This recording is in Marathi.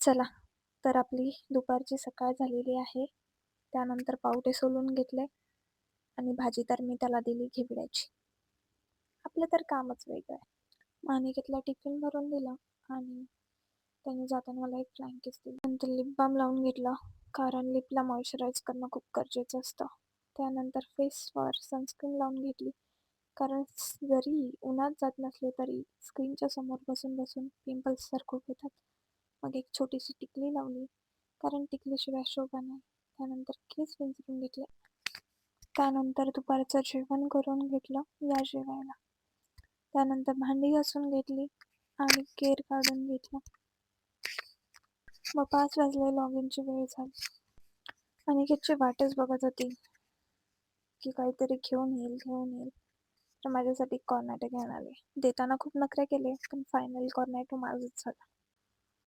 चला, तर आपली दुपारची सकाळ झालेली आहे. त्यानंतर पावटे सोलून घेतले आणि भाजी तर मी त्याला दिली घेवड्याची. आपलं तर कामच वेगळं आहे. अनिकेतला टिफिन भरून दिला आणि त्याने जाताना मला एक फ्लाइंग किस दिली. नंतर लिप बाम लावून घेतला, कारण लिपला मॉइश्चराईज करणं खूप गरजेचं असतं. त्यानंतर फेसवर सनस्क्रीन लावून घेतली, कारण जरी उन्हात जात नसले तरी स्क्रीनच्या समोर बसून बसून पिंपल्स तर खूप येतात. मग एक छोटीशी टिकली लावली, कारण टिकलीशिवाय शोभा नाही. त्यानंतर केस विंचरून घेतले. त्यानंतर दुपारचं जेवण करून घेतलं या जेवायला. त्यानंतर भांडी घासून घेतली आणि केर काढून घेतला. मग 5 वाजले, लॉग इनची वेळ झाली. अनिकेतची वाटच बघत होती की काहीतरी घेऊन येईल. तर माझ्यासाठी कॉर्नेटो घेऊन आले. देताना खूप नखरे केले, पण फायनल कॉर्नेटो माझंच झाला.